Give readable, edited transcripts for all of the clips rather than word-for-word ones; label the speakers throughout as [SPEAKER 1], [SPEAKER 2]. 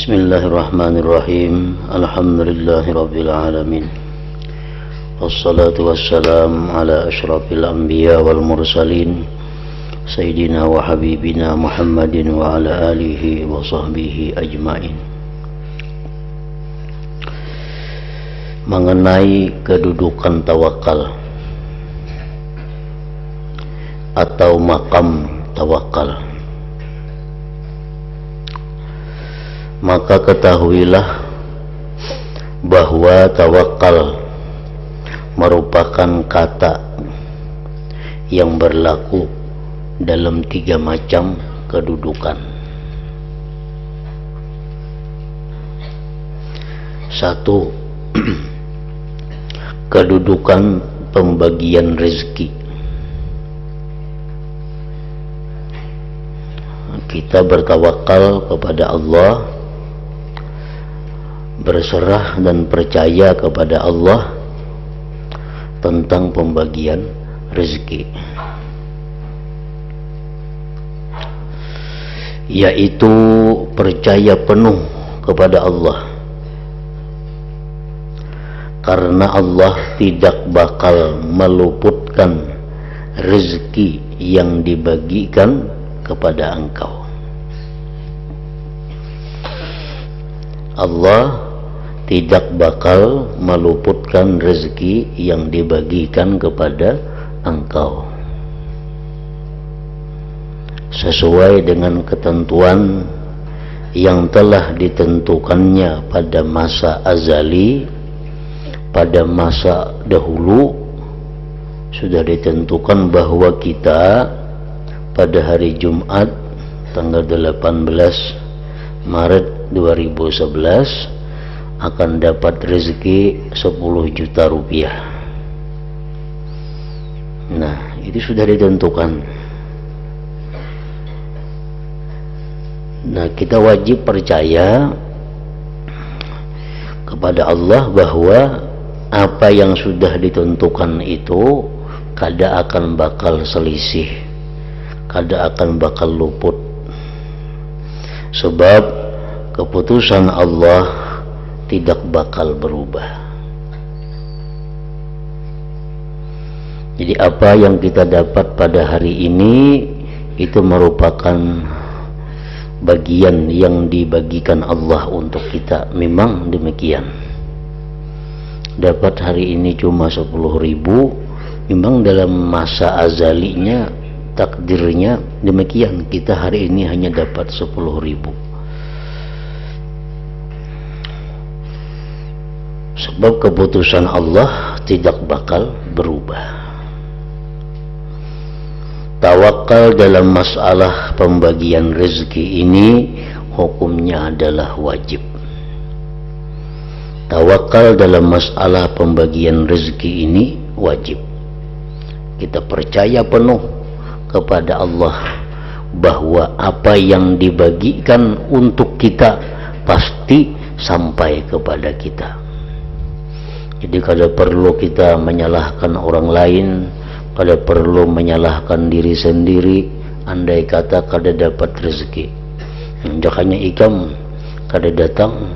[SPEAKER 1] Bismillahirrahmanirrahim. Alhamdulillahirabbil alamin. Wassalatu wassalam ala asyrafil anbiya wal mursalin Sayyidina wa habibina Muhammadin wa ala alihi wa sahbihi ajmain. Mengenai kedudukan tawakal atau makam tawakal, maka ketahuilah bahwa tawakal merupakan kata yang berlaku dalam 3 macam kedudukan. 1. Kedudukan pembagian rezeki. Kita bertawakal kepada Allah, berserah dan percaya kepada Allah tentang pembagian rezeki, yaitu percaya penuh kepada Allah, karena Allah tidak bakal meluputkan rezeki yang dibagikan kepada engkau. Allah tidak bakal meluputkan rezeki yang dibagikan kepada engkau sesuai dengan ketentuan yang telah ditentukannya pada masa azali. Pada masa dahulu sudah ditentukan bahwa kita pada hari Jumat tanggal 18 Maret 2011 akan dapat rezeki 10 juta rupiah. Nah, itu sudah ditentukan. Nah, kita wajib percaya kepada Allah bahwa apa yang sudah ditentukan itu kada akan bakal selisih, kada akan bakal luput, sebab keputusan Allah tidak bakal berubah. Jadi apa yang kita dapat pada hari ini itu merupakan bagian yang dibagikan Allah untuk kita. Memang demikian. Dapat hari ini cuma 10.000, memang dalam masa azalinya takdirnya demikian. Kita hari ini hanya dapat 10.000. Sebab keputusan Allah tidak bakal berubah. Tawakal dalam masalah pembagian rezeki ini hukumnya adalah wajib. Tawakal dalam masalah pembagian rezeki ini wajib. Kita percaya penuh kepada Allah bahwa apa yang dibagikan untuk kita pasti sampai kepada kita. Jadi kada perlu kita menyalahkan orang lain, kada perlu menyalahkan diri sendiri andai kata kada dapat rezeki. Jangannya ikam kada datang,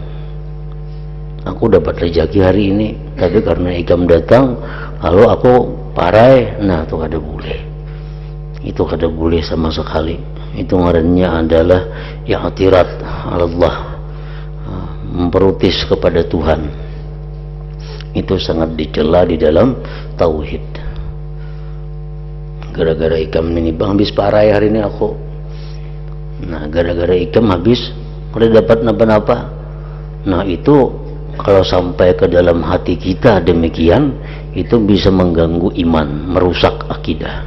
[SPEAKER 1] aku dapat rezeki hari ini, tapi karena ikam datang lalu aku parai, nah itu kada boleh. Itu kada boleh sama sekali. Itu ngarannya adalah i'tirat Allah, memprotes kepada Tuhan. Itu sangat dicela di dalam tauhid. Gara-gara ikam ini bang habis parai hari ini aku. Nah, gara-gara ikam habis udah dapat napa-napa. Nah, itu kalau sampai ke dalam hati kita demikian, itu bisa mengganggu iman, merusak akidah.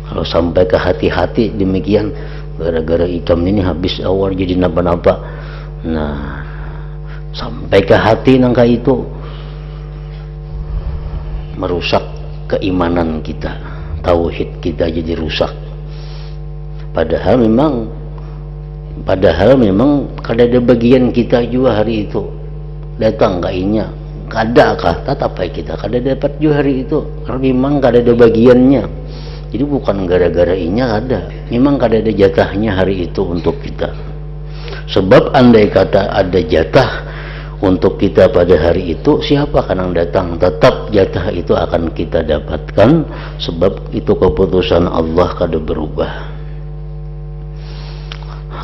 [SPEAKER 1] Kalau sampai ke hati-hati demikian, gara-gara ikam ini habis awal jadi napa-napa. Nah, sampai ke hati nangka itu merusak keimanan kita, tauhid kita jadi rusak. Padahal memang kada ada bagian kita juga hari itu. Datang kainya kada kah tatapai kita kada dapat juga hari itu, karena memang kada ada bagiannya. Jadi bukan gara-gara inya ada, memang kada ada jatahnya hari itu untuk kita. Sebab andai kata ada jatah untuk kita pada hari itu, siapa yang datang, tetap jatah itu akan kita dapatkan, sebab itu keputusan Allah kada berubah.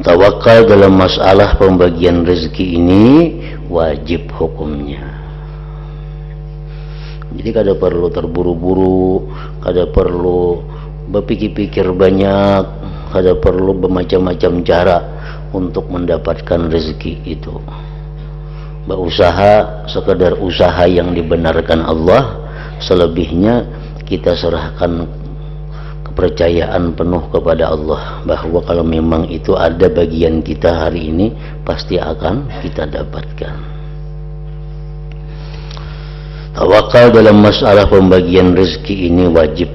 [SPEAKER 1] Tawakal dalam masalah pembagian rezeki ini wajib hukumnya. Jadi kada perlu terburu-buru, kada perlu berpikir-pikir banyak, kada perlu bermacam-macam cara untuk mendapatkan rezeki itu. Berusaha sekadar usaha yang dibenarkan Allah, selebihnya kita serahkan kepercayaan penuh kepada Allah bahwa kalau memang itu ada bagian kita hari ini, pasti akan kita dapatkan. Tawakal dalam masalah pembagian rezeki ini wajib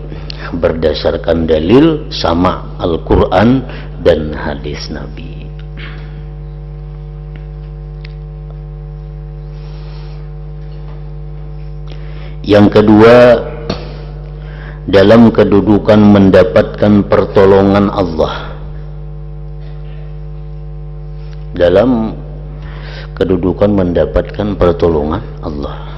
[SPEAKER 1] berdasarkan dalil sama Al-Quran dan hadis Nabi. Yang kedua, dalam kedudukan mendapatkan pertolongan Allah. Dalam kedudukan mendapatkan pertolongan Allah,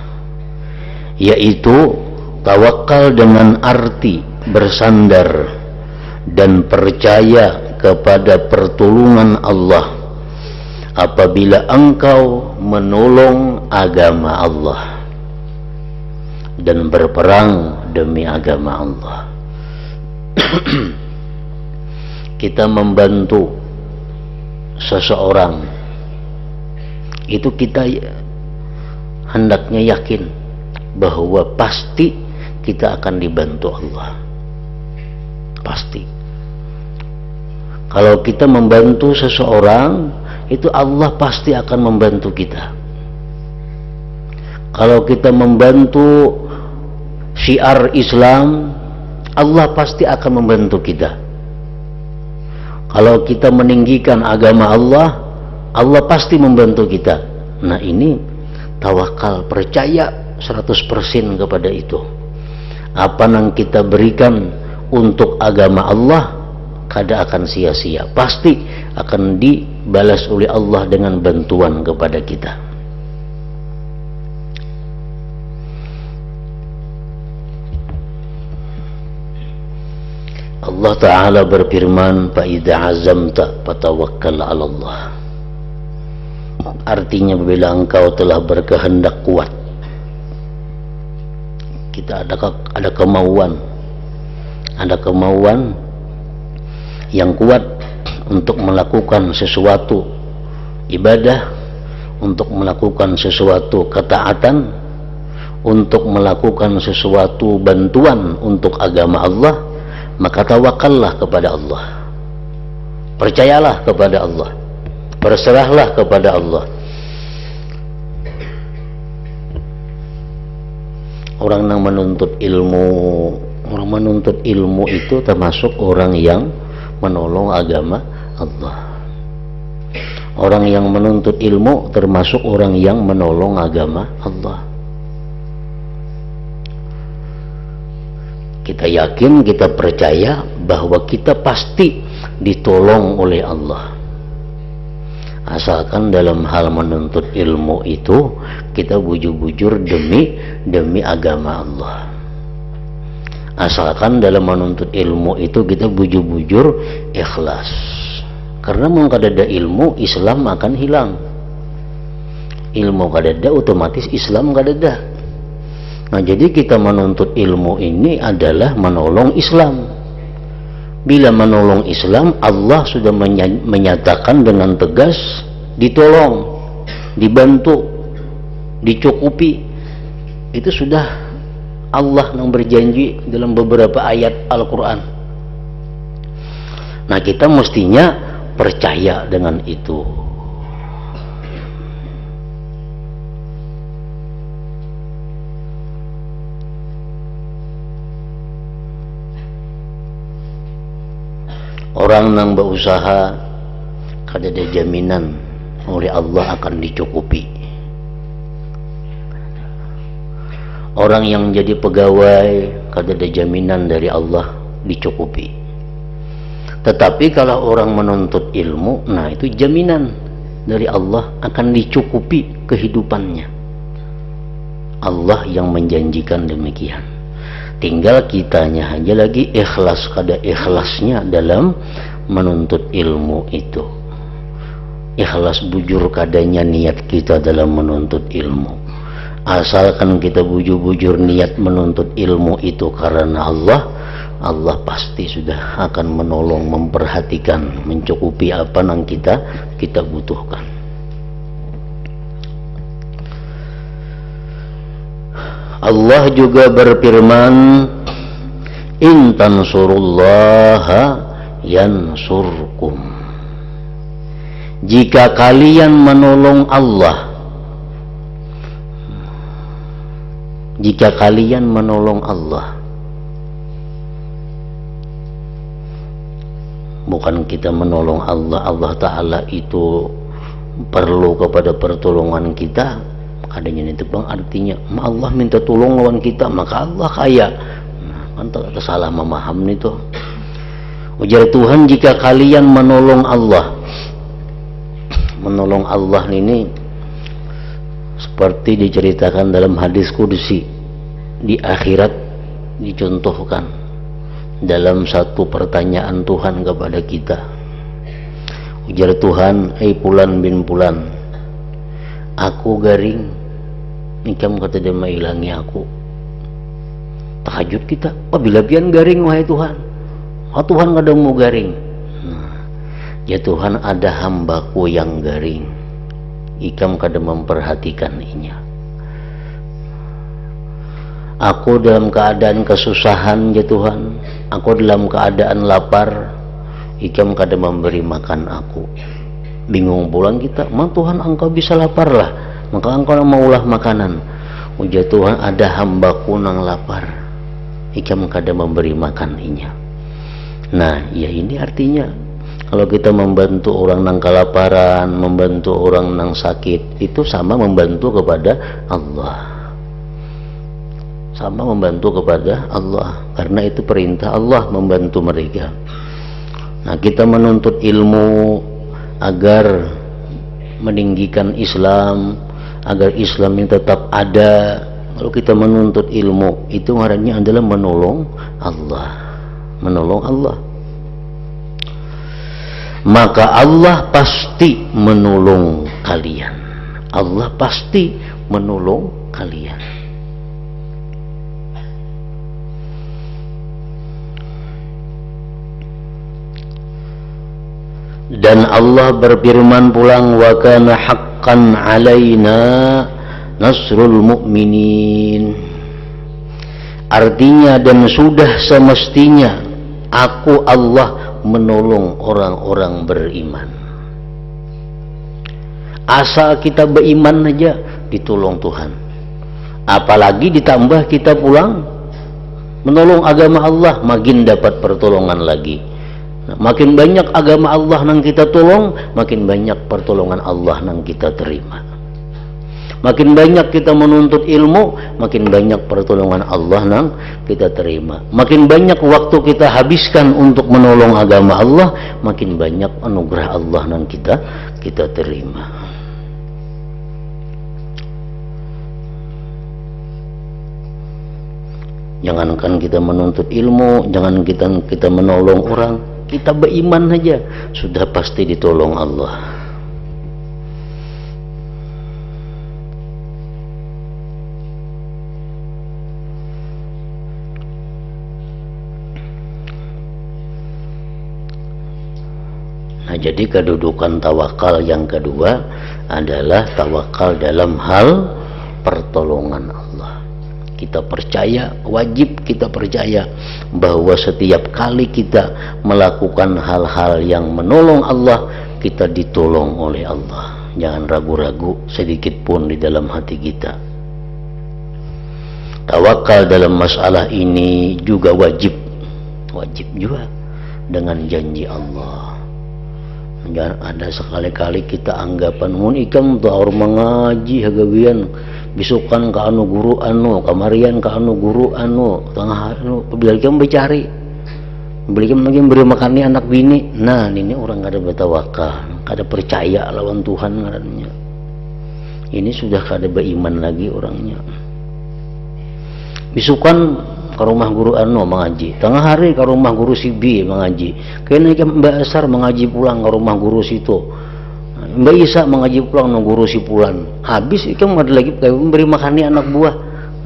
[SPEAKER 1] yaitu tawakal dengan arti bersandar dan percaya kepada pertolongan Allah apabila engkau menolong agama Allah dan berperang demi agama Allah. Kita membantu seseorang, itu kita hendaknya yakin bahwa pasti kita akan dibantu Allah. Pasti. Kalau kita membantu seseorang, itu Allah pasti akan membantu kita. Kalau kita membantu syiar Islam, Allah pasti akan membantu kita. Kalau kita meninggikan agama Allah, Allah pasti membantu kita. Nah, ini tawakal, percaya 100% kepada itu. Apa yang kita berikan untuk agama Allah kada akan sia-sia, pasti akan dibalas oleh Allah dengan bantuan kepada kita. Allah Ta'ala berfirman, فَإِذَا عَزَمْتَ فَتَوَكَّلْ عَلَى اللَّهِ. Artinya bila engkau telah berkehendak kuat, kita ada kemauan yang kuat untuk melakukan sesuatu ibadah, untuk melakukan sesuatu ketaatan, untuk melakukan sesuatu bantuan untuk agama Allah, maka tawakallah kepada Allah, percayalah kepada Allah, berserahlah kepada Allah. Orang yang menuntut ilmu itu termasuk orang yang menolong agama Allah. Orang yang menuntut ilmu termasuk orang yang menolong agama Allah. Kita yakin, kita percaya bahwa kita pasti ditolong oleh Allah. Asalkan dalam hal menuntut ilmu itu kita bujur-bujur demi agama Allah. Asalkan dalam menuntut ilmu itu kita bujur-bujur ikhlas. Karena mau kada ada ilmu, Islam akan hilang. Ilmu kada ada, otomatis Islam kada ada. Nah, jadi kita menuntut ilmu ini adalah menolong Islam. Bila menolong Islam, Allah sudah menyatakan dengan tegas, ditolong, dibantu, dicukupi. Itu sudah Allah yang berjanji dalam beberapa ayat Al-Quran. Nah, kita mestinya percaya dengan itu. Orang yang berusaha kada ada jaminan oleh Allah akan dicukupi. Orang yang jadi pegawai kada ada jaminan dari Allah dicukupi. Tetapi kalau orang menuntut ilmu, nah itu jaminan dari Allah akan dicukupi kehidupannya. Allah yang menjanjikan demikian. Tinggal kitanya aja lagi ikhlas kada ikhlasnya dalam menuntut ilmu itu. Ikhlas bujur kadanya niat kita dalam menuntut ilmu. Asalkan kita bujur-bujur niat menuntut ilmu itu karena Allah, Allah pasti sudah akan menolong, memperhatikan, mencukupi apa yang kita butuhkan. Allah juga berfirman, in tansurullaha yansurkum. Jika kalian menolong Allah, jika kalian menolong Allah, bukan kita menolong Allah, Allah Ta'ala itu perlu kepada pertolongan kita. Adanya itu bang, artinya Allah minta tolong lawan kita maka Allah kaya. Nah, kan tak salah memaham itu. Ujar Tuhan, jika kalian menolong Allah, menolong Allah ini seperti diceritakan dalam hadis qudsi, di akhirat dicontohkan dalam satu pertanyaan Tuhan kepada kita. Ujar Tuhan, Fulan bin Fulan, aku garing, nikam kata dia mailangi aku. Tahajud kita, apabila pian garing wahai Tuhan, Tuhan kada mau garing. Nah, ya Tuhan, ada hambaku yang garing, ikam kada memperhatikan inya. Aku dalam keadaan kesusahan ya Tuhan, aku dalam keadaan lapar, ikam kada memberi makan aku. Bingung pulang kita, Tuhan engkau bisa lapar lah, maka engkau maulah makanan. Ujar Tuhan, ada hambaku nang lapar, ikam kada memberi makan inya. Nah ya ini artinya kalau kita membantu orang nang kelaparan, membantu orang nang sakit, itu sama membantu kepada Allah, sama membantu kepada Allah, karena itu perintah Allah membantu mereka. Nah kita menuntut ilmu agar meninggikan Islam, agar Islam ini tetap ada. Kalau kita menuntut ilmu itu ngarannya adalah menolong Allah, menolong Allah. Maka Allah pasti menolong kalian, Allah pasti menolong kalian. Dan Allah berfirman pulang, wa kana haqqan alaina nasrul mu'minin. Artinya, dan sudah semestinya aku Allah menolong orang-orang beriman. Asal kita beriman aja ditolong Tuhan, apalagi ditambah kita pulang menolong agama Allah, makin dapat pertolongan lagi. Makin banyak agama Allah nang kita tolong, makin banyak pertolongan Allah nang kita terima. Makin banyak kita menuntut ilmu, makin banyak pertolongan Allah nang kita terima. Makin banyak waktu kita habiskan untuk menolong agama Allah, makin banyak anugerah Allah nang kita terima. Jangankan kita menuntut ilmu, jangan kita menolong orang, kita beriman saja sudah pasti ditolong Allah. Nah, jadi kedudukan tawakal yang kedua adalah tawakal dalam hal pertolongan Allah. Kita percaya, wajib kita percaya bahwa setiap kali kita melakukan hal-hal yang menolong Allah, kita ditolong oleh Allah. Jangan ragu-ragu sedikit pun di dalam hati kita. Tawakal dalam masalah ini juga wajib juga dengan janji Allah. Jangan ada sekali-kali kita anggapan mun ikam taur mengaji hagawian bisukan ka anu guru anu kamarian ka anu guru anu tengah anu bila ikam bercari belikan lagi beri makan nih anak bini. Nah ini orang kada bertawakal, kada percaya lawan Tuhan ngarannya. Ini sudah kada beriman lagi orangnya. Bisukan ke rumah guru anu mengaji, tengah hari ke rumah guru si B mengaji, kena Mbak Asar mengaji pulang ke rumah guru situ, Mbak Isa mengaji pulang ke guru si Pulan. Habis ikan ada lagi beri makan nih anak buah.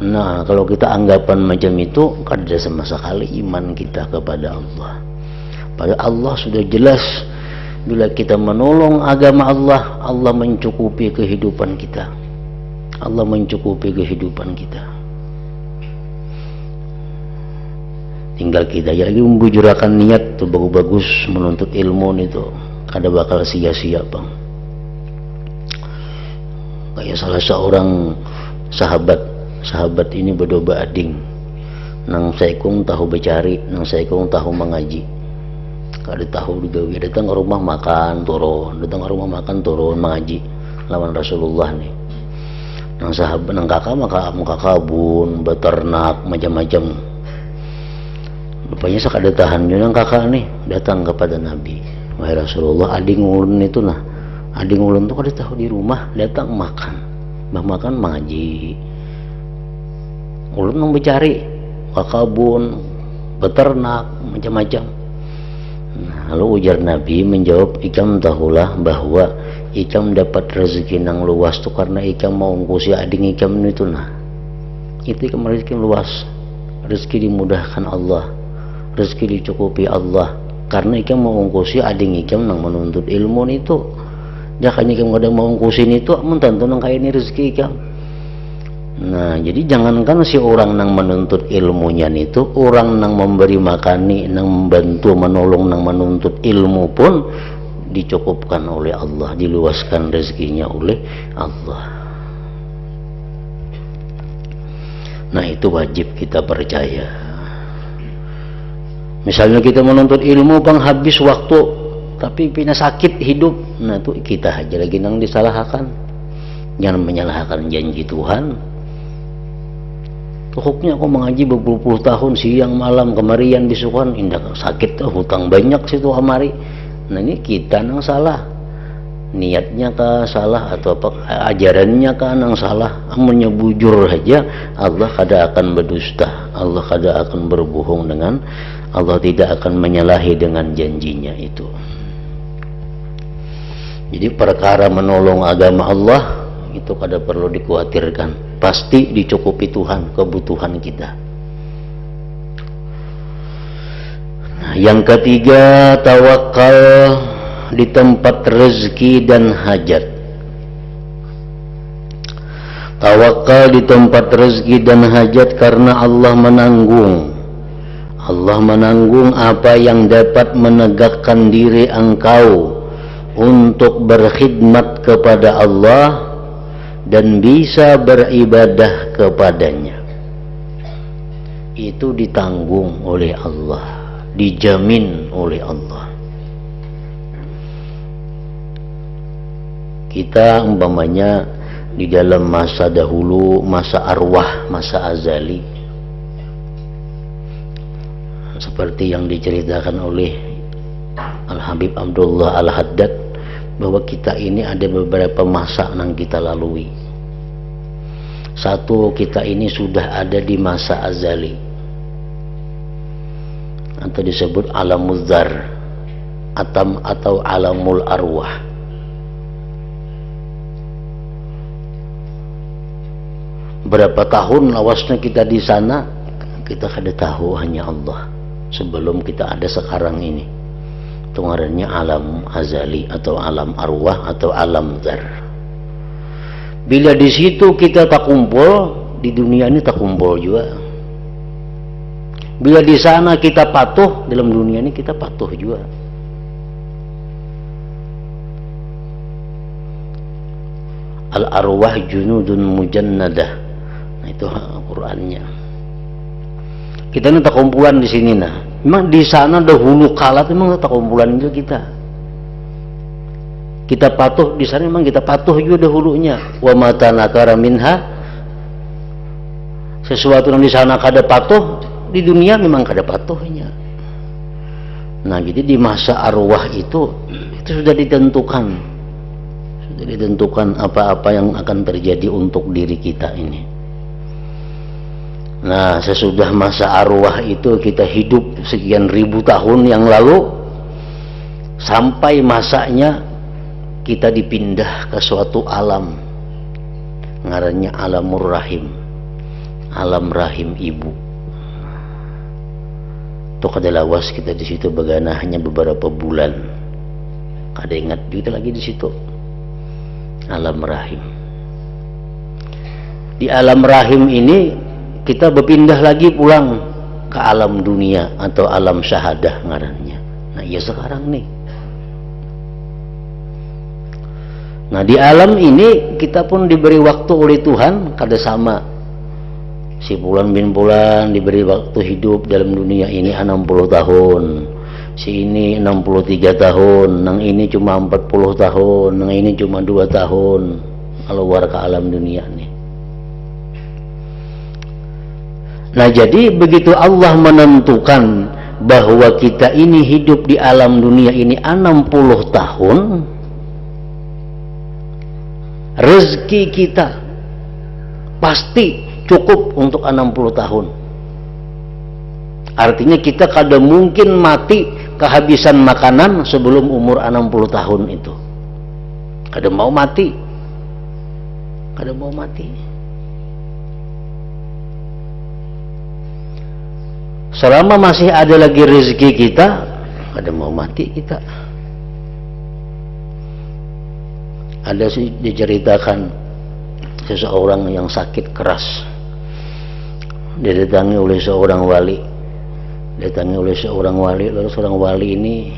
[SPEAKER 1] Nah kalau kita anggapan macam itu, kada sama sekali iman kita kepada Allah. Pada Allah sudah jelas, bila kita menolong agama Allah, Allah mencukupi kehidupan kita. Allah mencukupi kehidupan kita. Tinggal kita lagi membujurakan niat tuh bagus-bagus menuntut ilmu itu, kada bakal sia-sia bang. Kayak salah seorang sahabat ini berdoa ading, nang saikung tahu becari, nang saikung tahu mengaji. Kada tahu digawe, datang ke rumah makan turun, datang ke rumah makan turun mengaji lawan Rasulullah nih. Nang sahabat nang kakak muka kabun, beternak macam-macam. Rupanya sakada tahan nang kakak nih datang kepada Nabi. Wahai Rasulullah, ading ulun itu nah, ading ulun tuh kada tahu di rumah, datang makan, makan mengaji. Ulun nang becari, ke kabun, beternak macam-macam. Lalu ujar Nabi menjawab, ikam tahulah bahwa ikam dapat rezeki nang luas tu karena ikam mau ngkusi ading ikam itu nah. Itu ikam rezeki luas, rezeki dimudahkan Allah, rezeki dicukupi Allah karena ikam mau ngkusi ading ikam nang menuntut ilmu itu. Jangan ikam kada mau ngkusin itu, amun tentu nang kaya ini rezeki ikam. Nah jadi jangankan si orang nang menuntut ilmunya itu, orang nang memberi makani, nang membantu menolong nang menuntut ilmu pun dicukupkan oleh Allah, diluaskan rezekinya oleh Allah. Nah itu wajib kita percaya. Misalnya kita menuntut ilmu bang habis waktu tapi pina sakit hidup, nah itu kita aja lagi nang disalahkan. Jangan menyalahkan janji Tuhan. Pokoknya aku mengaji berpuluh-puluh tahun, siang malam kemarian bisukan, indah sakit hutang banyak situ kemari. Nah ini kita nang salah, niatnya kah salah atau apa ajarannya kah nang salah. Amunnya bujur aja, Allah kada akan berdusta, Allah kada akan berbohong dengan Allah, tidak akan menyalahi dengan janjinya itu. Jadi perkara menolong agama Allah itu kada perlu dikhawatirkan, pasti dicukupi Tuhan kebutuhan kita. Nah, yang ketiga, tawakal di tempat rezeki dan hajat. Tawakal di tempat rezeki dan hajat karena Allah menanggung. Allah menanggung apa yang dapat menegakkan diri engkau untuk berkhidmat kepada Allah dan bisa beribadah kepadanya. Itu ditanggung oleh Allah, dijamin oleh Allah. Kita umpamanya di dalam masa dahulu, masa arwah, masa azali, seperti yang diceritakan oleh Al-Habib Abdullah Al-Haddad, bahwa kita ini ada beberapa masa yang kita lalui. Satu, kita ini sudah ada di masa azali atau disebut alamul dzar atau alamul arwah. Berapa tahun lawasnya kita di sana, kita kada tahu, hanya Allah. Sebelum kita ada sekarang ini, itu ngarannya alam azali atau alam arwah atau alam dzar. Bila di situ kita tak kumpul, di dunia ini tak kumpul juga. Bila di sana kita patuh, dalam dunia ini kita patuh juga. Al arwah junudun mujannadah. Nah itu Qur'annya. Kita ini tak kumpulan di sini nah. Memang di sana dahulu kala memang tak kumpulan juga kita. Kita patuh di sana, memang kita patuh juga dahulunya. Wa mata nakara minha, sesuatu yang di sana kada patuh, di dunia memang kada patuhnya. Nah, jadi di masa arwah itu sudah ditentukan apa-apa yang akan terjadi untuk diri kita ini. Nah, sesudah masa arwah itu kita hidup sekian ribu tahun yang lalu, sampai masanya kita dipindah ke suatu alam, ngarannya alamur rahim, alam rahim ibu. Tuh kada lawas kita di situ bagana hanya beberapa bulan, kada ingat kita lagi di situ, alam rahim. Di alam rahim ini kita berpindah lagi pulang ke alam dunia atau alam syahadah ngarannya. Nah, ya sekarang nih. Nah, di alam ini kita pun diberi waktu oleh Tuhan kada sama. Si Fulan bin Fulan diberi waktu hidup dalam dunia ini 60 tahun. Si ini 63 tahun, nang ini cuma 40 tahun, nang ini cuma 2 tahun. Keluar ke alam dunia nih. Nah, jadi begitu Allah menentukan bahwa kita ini hidup di alam dunia ini 60 tahun, rezeki kita pasti cukup untuk 60 tahun. Artinya kita kada mungkin mati kehabisan makanan sebelum umur 60 tahun itu. Kada mau mati. Kada mau mati. Selama masih ada lagi rezeki kita, kada mau mati kita. Ada sih diceritakan seseorang yang sakit keras, didatangi oleh seorang wali. Lalu seorang wali ini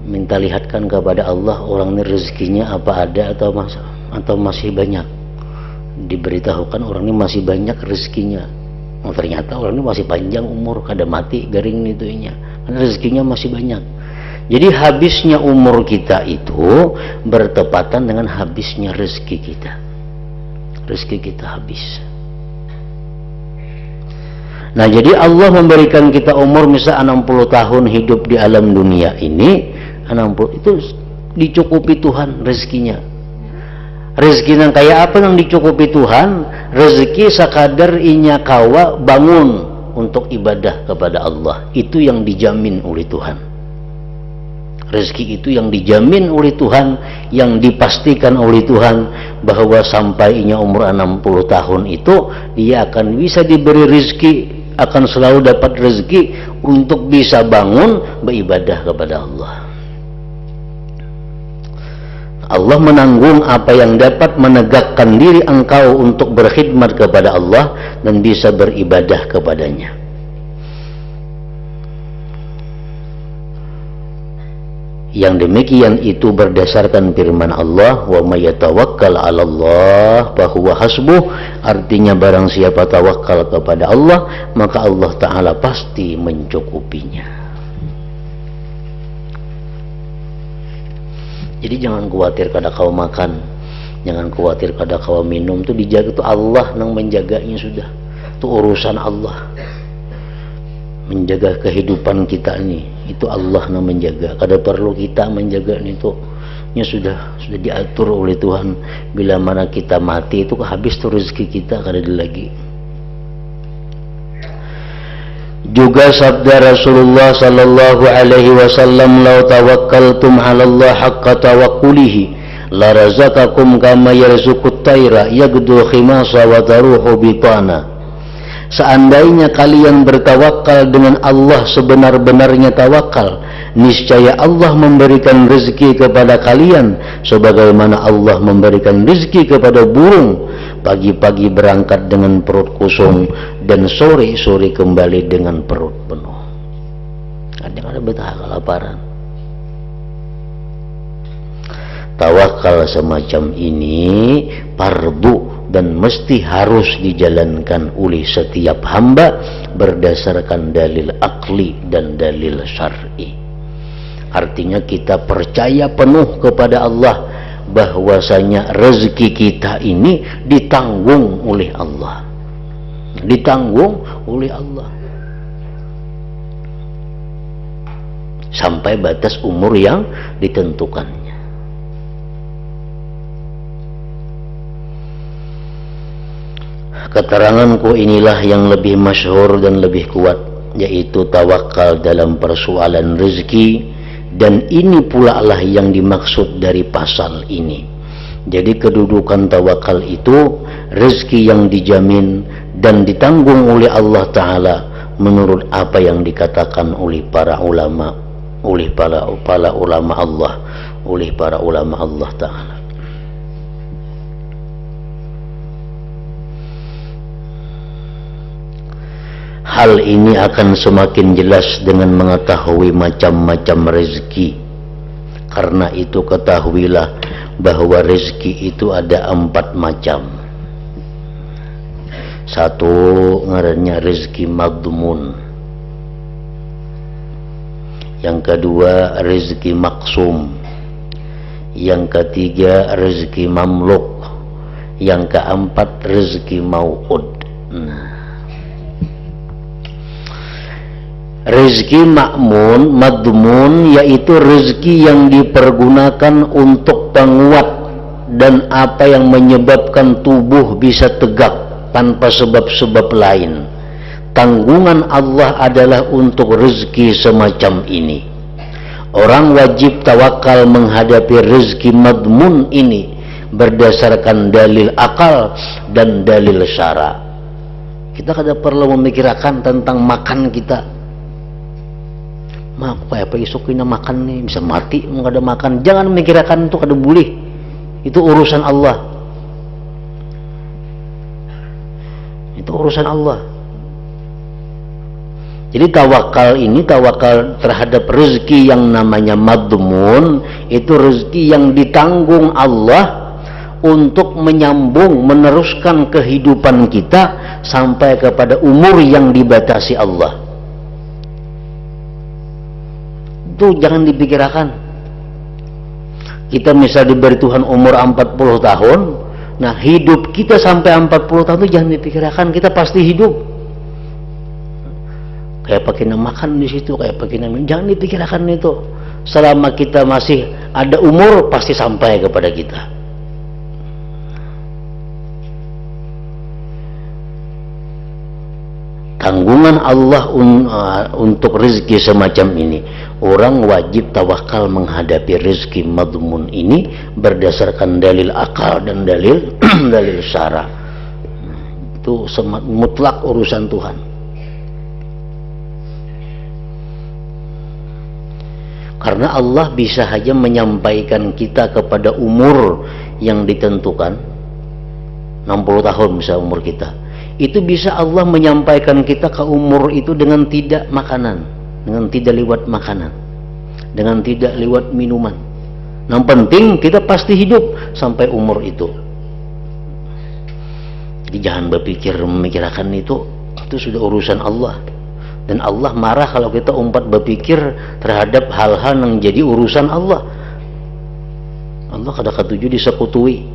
[SPEAKER 1] minta lihatkan kepada Allah orang ini rezekinya apa ada atau masih banyak. Diberitahukan orang ini masih banyak rezekinya. Oh, ternyata orang ini masih panjang umur, kada mati garing itunya, karena rezekinya masih banyak. Jadi habisnya umur kita itu bertepatan dengan habisnya rezeki kita. Rezeki kita habis. Nah, jadi Allah memberikan kita umur misal 60 tahun hidup di alam dunia ini, 60 itu dicukupi Tuhan rezekinya. Rezeki yang kayak apa yang dicukupi Tuhan? Rezeki sekadar inya kawa bangun untuk ibadah kepada Allah. Itu yang dijamin oleh Tuhan. Rezeki itu yang dijamin oleh Tuhan, yang dipastikan oleh Tuhan bahwa sampai inya umur 60 tahun itu dia akan bisa diberi rezeki, akan selalu dapat rezeki untuk bisa bangun beribadah kepada Allah. Allah menanggung apa yang dapat menegakkan diri engkau untuk berkhidmat kepada Allah dan bisa beribadah kepadanya. Yang demikian itu berdasarkan firman Allah, wa may yatawakkal 'alallah fahuwa hasbuh, artinya barang siapa tawakal kepada Allah maka Allah taala pasti mencukupinya. Jadi jangan khawatir kada kau makan, jangan khawatir kada kau minum, itu dijaga, itu Allah yang menjaganya sudah. Itu urusan Allah. Menjaga kehidupan kita ini, itu Allah yang menjaga. Kada perlu kita menjaga itu. Nya sudah diatur oleh Tuhan. Bila mana kita mati itu habis tuh rezeki kita, kada ada lagi. Juga sabda Rasulullah sallallahu alaihi wasallam, "Lau tawakkaltum 'ala Allah haqqa tawakkulihi la razaqakum kama yarzuqut tayra yagdu khimasa wa taruhu bitana." Seandainya kalian bertawakal dengan Allah sebenar-benarnya tawakal, niscaya Allah memberikan rezeki kepada kalian sebagaimana Allah memberikan rezeki kepada burung. Pagi-pagi berangkat dengan perut kosong dan sore-sore kembali dengan perut penuh. Kadang-kadang betah kelaparan. Tawakal semacam ini fardu dan mesti harus dijalankan oleh setiap hamba berdasarkan dalil akli dan dalil syar'i. Artinya kita percaya penuh kepada Allah bahwasanya rezeki kita ini ditanggung oleh Allah. Ditanggung oleh Allah. sampai batas umur yang ditentukannya. Keteranganku inilah yang lebih masyhur dan lebih kuat, yaitu tawakal dalam persoalan rezeki, dan ini pula lah yang dimaksud dari pasal ini. Jadi kedudukan tawakal itu rezeki yang dijamin dan ditanggung oleh Allah Ta'ala menurut apa yang dikatakan oleh para ulama, oleh para ulama Allah, oleh para ulama Allah Ta'ala. Hal ini akan semakin jelas dengan mengetahui macam-macam rezeki. Karena itu ketahuilah bahwa rezeki itu ada 4 macam. Satu ngarannya rezeki madmun. Yang kedua rezeki maksum. Yang ketiga rezeki mamluk. Yang keempat rezeki mau'ud. Rezeki madmun yaitu rezeki yang dipergunakan untuk penguat dan apa yang menyebabkan tubuh bisa tegak tanpa sebab-sebab lain. Tanggungan Allah adalah untuk rezeki semacam ini. Orang wajib tawakal menghadapi rezeki madmun ini berdasarkan dalil akal dan dalil syara. Kita kada perlu memikirkan tentang makan kita. Apa isuk kita makan nih bisa mati nggak ada makan, jangan memikirkan itu, kada boleh, itu urusan Allah, itu urusan Allah. Jadi tawakal ini, tawakal terhadap rezeki yang namanya madmun, itu rezeki yang ditanggung Allah untuk menyambung, meneruskan kehidupan kita sampai kepada umur yang dibatasi Allah. Itu jangan dipikirkan. Kita misal diberi Tuhan umur 40 tahun, nah hidup kita sampai 40 tahun itu jangan dipikirkan, kita pasti hidup. Kayak pakai makan di situ, kayak pakai jangan dipikirkan itu. Selama kita masih ada umur pasti sampai kepada kita. Tanggungan Allah untuk rezeki semacam ini. Orang wajib tawakal menghadapi rezeki madmun ini berdasarkan dalil akal dan dalil dalil syara. Itu mutlak urusan Tuhan. Karena Allah bisa saja menyampaikan kita kepada umur yang ditentukan, 60 tahun misalnya umur kita. Itu bisa Allah menyampaikan kita ke umur itu dengan tidak makanan, dengan tidak lewat makanan, dengan tidak lewat minuman. Yang penting kita pasti hidup sampai umur itu. Jadi jangan memikirkan itu sudah urusan Allah. Dan Allah marah kalau kita berpikir terhadap hal-hal yang jadi urusan Allah. Allah kada ketujuh disekutui.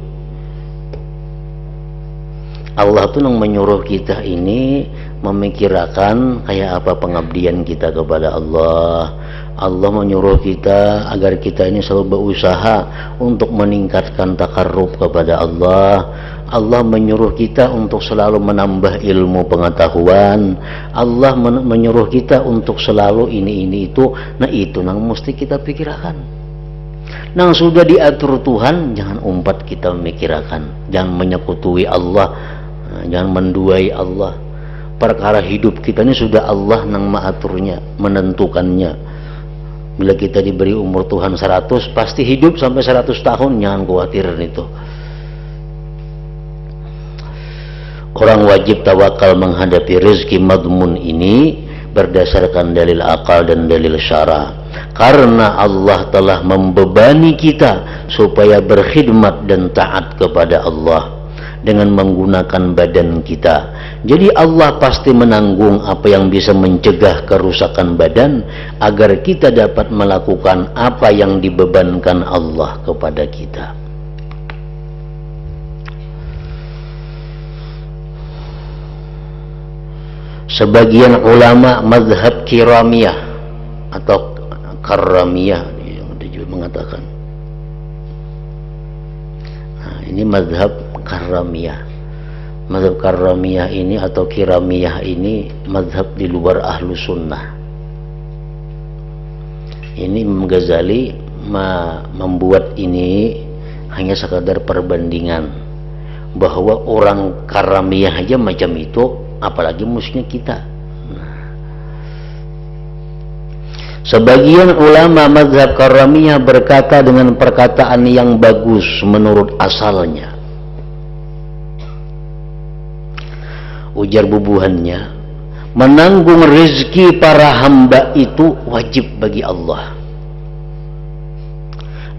[SPEAKER 1] Allah tuh yang menyuruh kita ini memikirkan kayak apa pengabdian kita kepada Allah. Allah menyuruh kita agar kita ini selalu berusaha untuk meningkatkan takarrub kepada Allah. Allah menyuruh kita untuk selalu menambah ilmu pengetahuan. Allah menyuruh kita untuk selalu ini itu. Nah itu yang mesti kita pikirkan. Nang sudah diatur Tuhan, jangan kita memikirkan, jangan menyekutui Allah, jangan menduai Allah. Perkara hidup kita ini sudah Allah yang mengaturnya, menentukannya. Bila kita diberi umur Tuhan 100, pasti hidup sampai 100 tahun, jangan khawatirin itu. Orang wajib tawakal menghadapi rezeki madmun ini berdasarkan dalil akal dan dalil syara. Karena Allah telah membebani kita supaya berkhidmat dan taat kepada Allah dengan menggunakan badan kita. Jadi Allah pasti menanggung apa yang bisa mencegah kerusakan badan agar kita dapat melakukan apa yang dibebankan Allah kepada kita. Sebagian ulama mazhab kiramiyah atau Karramiyah yang juga mengatakan. Nah, ini mazhab Karramiyah. Mazhab Karramiyah ini atau Kiramiyah ini mazhab di luar ahlu sunnah. Ini Imam Ghazali membuat ini hanya sekadar perbandingan bahwa orang Karramiyah aja macam itu, apalagi musuhnya kita. Sebagian ulama mazhab Karramiyah berkata dengan perkataan yang bagus menurut asalnya. Ujar bubuhannya, menanggung rezeki para hamba itu wajib bagi Allah.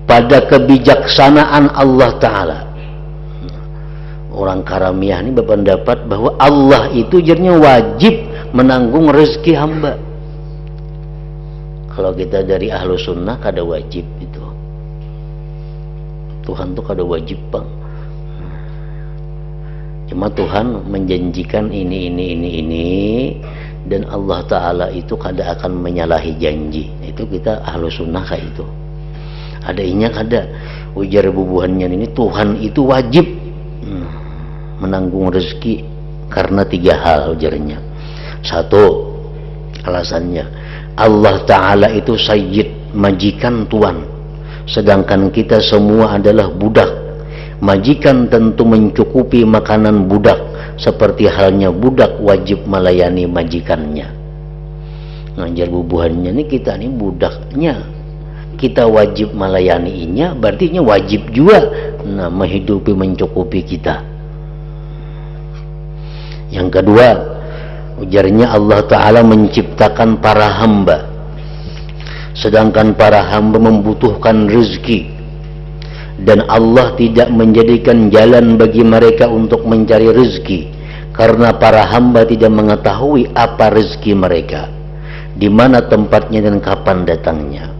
[SPEAKER 1] Pada kebijaksanaan Allah Ta'ala. Orang Karramiyah ini berpendapat bahwa Allah itu ujarnya wajib menanggung rezeki hamba. Kalau kita dari ahlu sunnah kada wajib itu. Tuhan tuh kada wajib bang. Cuma Tuhan menjanjikan ini dan Allah Ta'ala itu kada akan menyalahi janji. Itu kita ahlu sunnah kayak itu. Ada inya kada. Ujar bubuhannya ini Tuhan itu wajib menanggung rezeki karena 3 hal ujarnya. 1, alasannya Allah Ta'ala itu sayyid, majikan tuan, sedangkan kita semua adalah budak. Majikan tentu mencukupi makanan budak, seperti halnya budak wajib melayani majikannya. Ngajar bubuhannya ini kita ini budaknya, kita wajib melayaninya, berarti wajib juga menghidupi mencukupi kita. Yang kedua, ujarnya Allah Ta'ala menciptakan para hamba, sedangkan para hamba membutuhkan rezeki, dan Allah tidak menjadikan jalan bagi mereka untuk mencari rezeki karena para hamba tidak mengetahui apa rezeki mereka, di mana tempatnya dan kapan datangnya,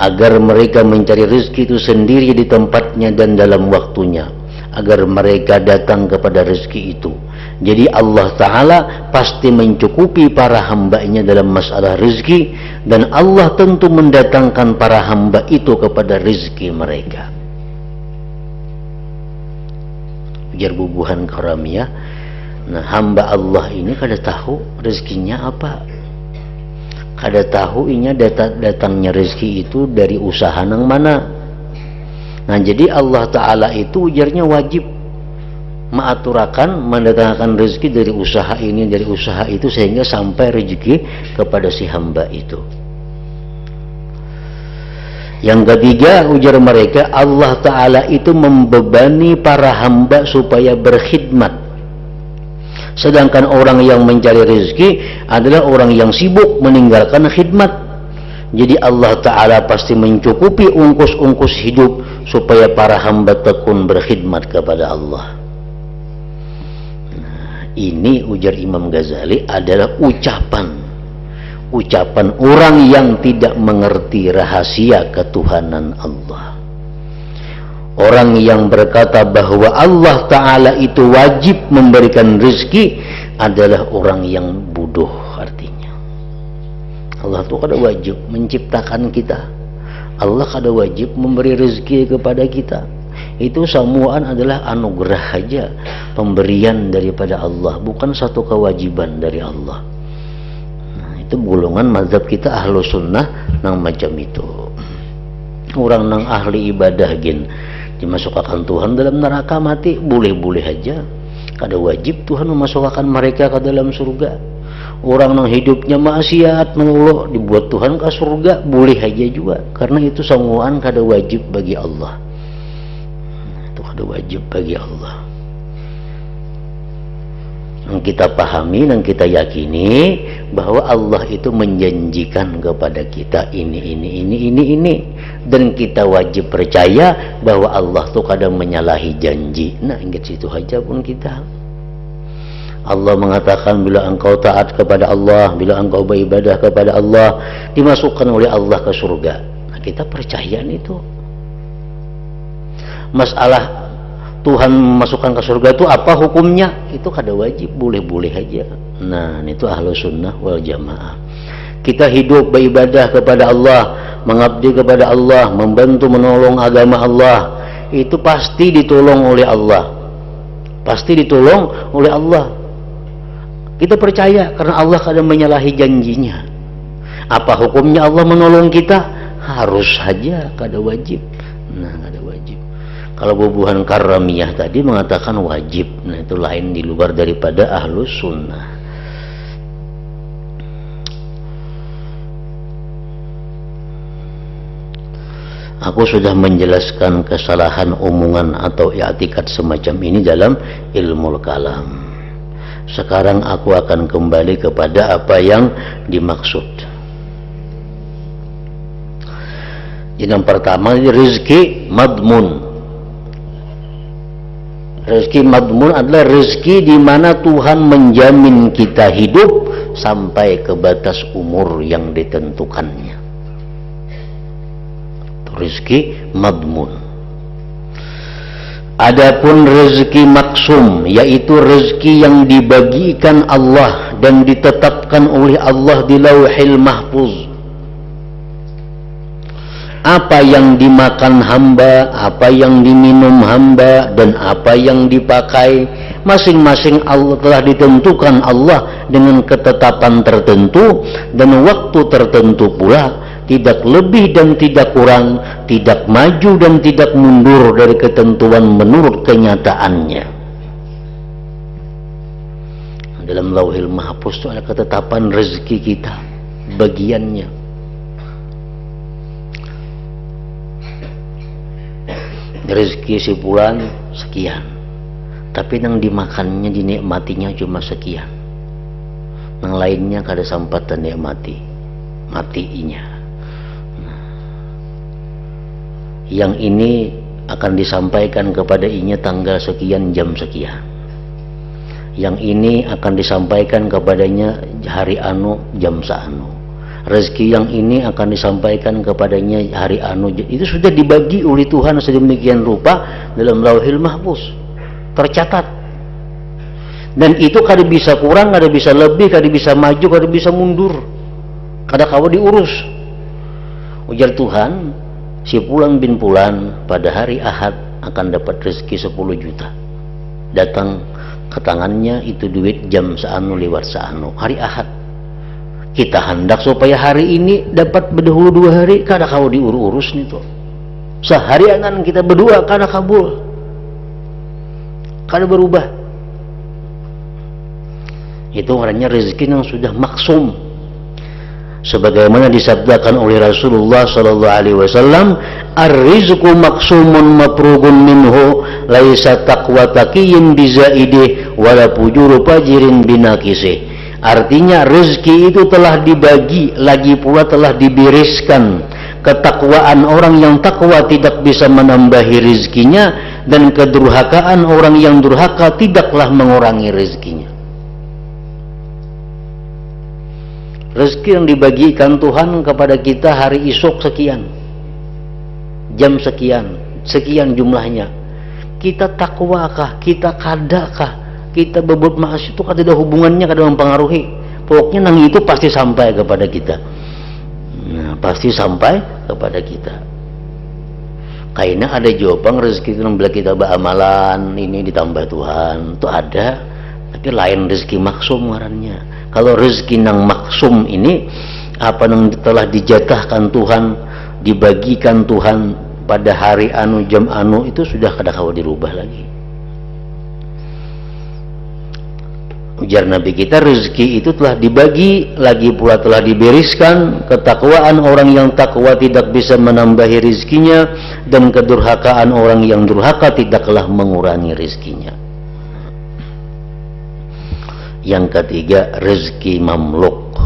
[SPEAKER 1] agar mereka mencari rezeki itu sendiri di tempatnya dan dalam waktunya, agar mereka datang kepada rezeki itu. Jadi Allah Ta'ala pasti mencukupi para hambanya dalam masalah rezeki, dan Allah tentu mendatangkan para hamba itu kepada rezeki mereka. Ujar bubuhan Karramiyah, nah hamba Allah ini kada tahu rezekinya apa, kada tahu inya datangnya rezeki itu dari usaha nang mana. Nah jadi Allah Ta'ala itu ujarnya wajib mengaturakan mendatangkan rezeki dari usaha ini dari usaha itu sehingga sampai rezeki kepada si hamba itu. Yang ketiga, ujar mereka, Allah Ta'ala itu membebani para hamba supaya berkhidmat, sedangkan orang yang mencari rezeki adalah orang yang sibuk meninggalkan khidmat. Jadi Allah Ta'ala pasti mencukupi ungkus-ungkus hidup supaya para hamba tekun berkhidmat kepada Allah. Nah, ini ujar Imam Ghazali adalah ucapan orang yang tidak mengerti rahasia ketuhanan Allah. Orang yang berkata bahwa Allah Ta'ala itu wajib memberikan rezeki adalah orang yang bodoh artinya. Allah itu kada wajib menciptakan kita, Allah kada wajib memberi rezeki kepada kita. Itu semuaan adalah anugerah saja, pemberian daripada Allah, bukan satu kewajiban dari Allah. Itu golongan mazhab kita ahlu sunnah nang macam itu. Orang nang ahli ibadah gin dimasukkan Tuhan dalam neraka mati boleh-boleh aja, kada wajib Tuhan memasukkan mereka ke dalam surga. Orang nang hidupnya maksiat mengulo dibuat Tuhan ke surga boleh aja juga, karena itu semuaan kada wajib bagi Allah. Itu kada wajib bagi Allah. Yang kita pahami dan kita yakini bahwa Allah itu menjanjikan kepada kita ini, dan kita wajib percaya bahwa Allah itu kadang menyalahi janji. Nah, ingat situ aja pun kita. Allah mengatakan bila engkau taat kepada Allah, bila engkau beribadah kepada Allah, dimasukkan oleh Allah ke surga. Nah, kita percaya itu. Masalah Tuhan memasukkan ke surga itu apa hukumnya? Itu kada wajib, boleh-boleh aja. Nah, itu ahlu sunnah wal jamaah. kita hidup beribadah kepada Allah, mengabdi kepada Allah, membantu menolong agama Allah, itu pasti ditolong oleh Allah. Pasti ditolong oleh Allah. Kita percaya karena Allah kadang menyalahi janjinya. Apa hukumnya Allah menolong kita? Harus saja, kada wajib. Nah, kada wajib. Kalau bubuhan Karramiyah tadi mengatakan wajib. Nah, itu lain di luar daripada Ahlus Sunnah. Aku sudah menjelaskan kesalahan omongan atau i'tikad semacam ini dalam ilmu kalam. Sekarang aku akan kembali kepada apa yang dimaksud. Yang pertama, rezeki madmun. Rezeki madmun adalah rezeki di mana Tuhan menjamin kita hidup sampai ke batas umur yang ditentukannya. Rezeki madmun. Adapun rezeki maksum, yaitu rezeki yang dibagikan Allah dan ditetapkan oleh Allah di Lauhil Mahfuz. Apa yang dimakan hamba, apa yang diminum hamba, dan apa yang dipakai, masing-masing Allah telah ditentukan Allah dengan ketetapan tertentu dan waktu tertentu pula. Tidak lebih dan tidak kurang, tidak maju dan tidak mundur dari ketentuan menurut kenyataannya. Dalam Lauhil Mahfuz itu ada ketetapan rezeki kita, bagiannya. Rezeki sebulan sekian, tapi yang dimakannya, dinikmatinya cuma sekian. Yang lainnya kada sempat dinikmati, matinya. Yang ini akan disampaikan kepada inya tanggal sekian jam sekian. Yang ini akan disampaikan kepadanya hari anu jam saanu. Rezeki yang ini akan disampaikan kepadanya hari anu. Itu sudah dibagi oleh Tuhan sedemikian rupa dalam Lauhil Mahfuz. Tercatat. Dan itu kada bisa kurang, kada bisa lebih, kada bisa maju, kada bisa mundur. Kada kawa diurus. Ujar Tuhan, si Fulan bin Fulan pada hari Ahad akan dapat rezeki 10 juta. Datang ke tangannya itu duit jam saanu lewat saanu. Hari Ahad. Kita hendak supaya hari ini dapat berdahulu 2 hari, kada kau diurus nih tuh. Seharianan kita berdua kada kabul. Kada berubah. Itu orangnya rezeki yang sudah maksum. Sebagaimana disabdakan oleh Rasulullah sallallahu alaihi wasallam, ar-rizqu maqsumun mafrugun minhu laisa taqwa taqiyyin bizaidih wala fujuru fajirin binaqisih. Artinya rezeki itu telah dibagi, lagi pula telah dibereskan. Ketakwaan orang yang takwa tidak bisa menambahi rezekinya, dan kedurhakaan orang yang durhaka tidaklah mengurangi rezekinya. Rezeki yang dibagikan Tuhan kepada kita hari esok sekian, jam sekian, sekian jumlahnya. Kita takwakah, kita kadakah, kita berbuat maksiat itu kada ada hubungannya, kada mempengaruhi. Pokoknya nang itu pasti sampai kepada kita. Nah, pasti sampai kepada kita. Kayaknya ada jawaban rezeki itu bila kita beramalan ini ditambah Tuhan, itu ada. Tapi lain rezeki maksum ngarannya. Kalau rezeki nang maksum ini, apa yang telah dijatahkan Tuhan, dibagikan Tuhan pada hari anu jam anu, itu sudah kada kawa dirubah lagi. Ujar Nabi kita, rezeki itu telah dibagi, lagi pula telah dibereskan. Ketakwaan orang yang takwa tidak bisa menambahi rezekinya, dan kedurhakaan orang yang durhaka tidaklah mengurangi rezekinya. Yang ketiga, rezeki mamluk.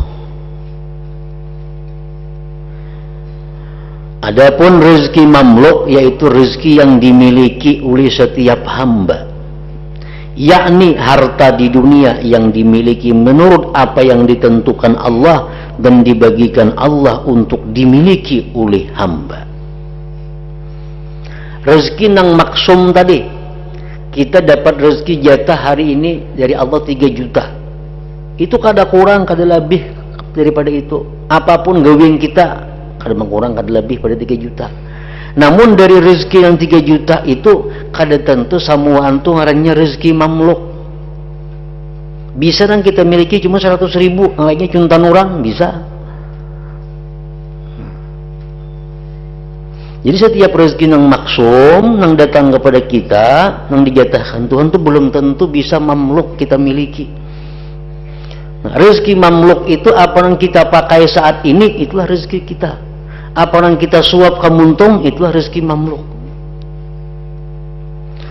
[SPEAKER 1] Adapun rezeki mamluk, yaitu rezeki yang dimiliki oleh setiap hamba, yakni harta di dunia yang dimiliki menurut apa yang ditentukan Allah dan dibagikan Allah untuk dimiliki oleh hamba. Rezeki nang maksum tadi, kita dapat rezeki jatah hari ini dari Allah 3 juta. Itu kada kurang, kada lebih daripada itu. apapun gawin kita kada kurang kada lebih pada 3 juta. Namun dari rezeki yang 3 juta itu kada tentu semua antu ngarannya rezeki mamluk. Bisa kan kita miliki cuma 100.000, lainnya cuntan orang bisa. Jadi setiap rezeki yang maksum yang datang kepada kita, yang dijatahkan Tuhan itu belum tentu bisa mamluk kita miliki. Nah, rezeki mamluk itu apa yang kita pakai saat ini, itulah rezeki kita. Apa yang kita suap kamuntung, itulah rezeki mamluk.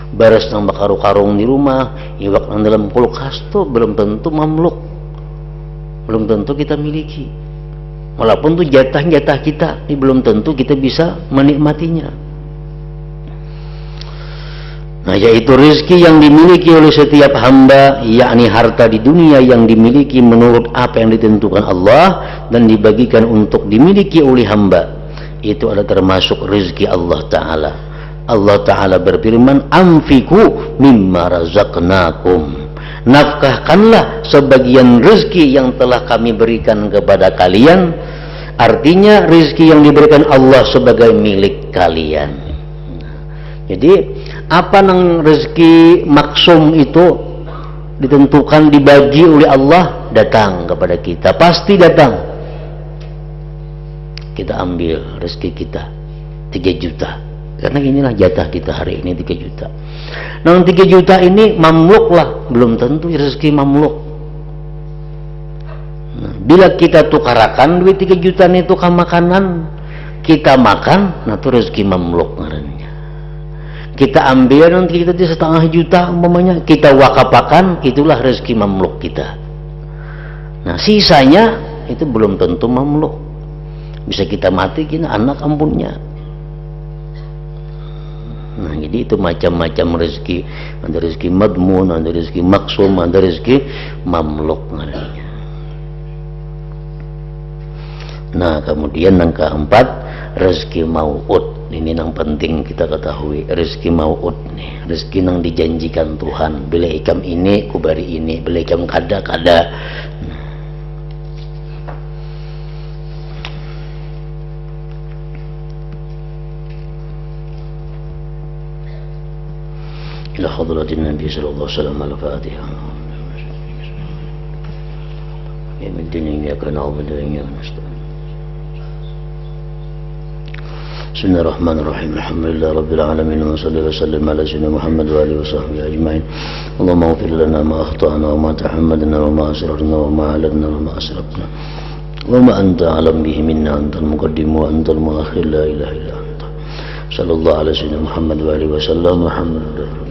[SPEAKER 1] Beres nang karung-karung di rumah, iwak nang dalam kulkas itu belum tentu mamluk, belum tentu kita miliki. Walaupun itu jatah-jatah kita, ini belum tentu kita bisa menikmatinya. Nah, yaitu rezeki yang dimiliki oleh setiap hamba, yakni harta di dunia yang dimiliki menurut apa yang ditentukan Allah dan dibagikan untuk dimiliki oleh hamba. Itu adalah termasuk rezeki Allah Ta'ala. Allah Ta'ala berfirman, anfiku mimma razaqnakum. Nafkahkanlah sebagian rezeki yang telah kami berikan kepada kalian. Artinya rezeki yang diberikan Allah sebagai milik kalian. Jadi apa nang rezeki maksum itu ditentukan dibagi oleh Allah, datang kepada kita, pasti datang. Kita ambil rezeki kita 3 juta. Karena inilah jatah kita hari ini 3 juta. Nah 3 juta ini mamluk lah, belum tentu rezeki mamluk. Nah, bila kita tukarakan duit 3 juta itu ke makanan, kita makan, nah itu rezeki mamluk ngarannya. Kita ambil nanti kita 1,5 juta umpamanya, kita wakapakan, itulah rezeki mamluk kita. Nah sisanya itu belum tentu mamluk. Bisa kita mati, kita anak ampunnya. Nah jadi itu macam-macam rezeki. Ada rezeki madmun, ada rezeki maksum, ada rezeki mamluk ngarannya. Nah kemudian yang keempat, rezeki mau'ud. Ini yang penting kita ketahui, rezeki mau'ud nih, rezeki yang dijanjikan Tuhan. Bila ikam ini kubari ini, bila ikam kada. إلى حضرة النبي صلى الله عليه وسلم الفاتحة. يا من الدين إياك نعبد وإياك نستعين. بسم الله الرحمن الرحيم. الحمد لله رب العالمين وصلى وسلم على سيدنا محمد وآله وصحبه أجمعين. اللهم اغفر لنا ما أخطأنا وما تحمدنا وما أسررنا وما أعلنا وما أسرفنا وما أنت أعلم به منا. أنت المقدم وأنت المؤخر لا إله إلا أنت. صلى الله على سيدنا محمد وآله وسلم. الحمد لله.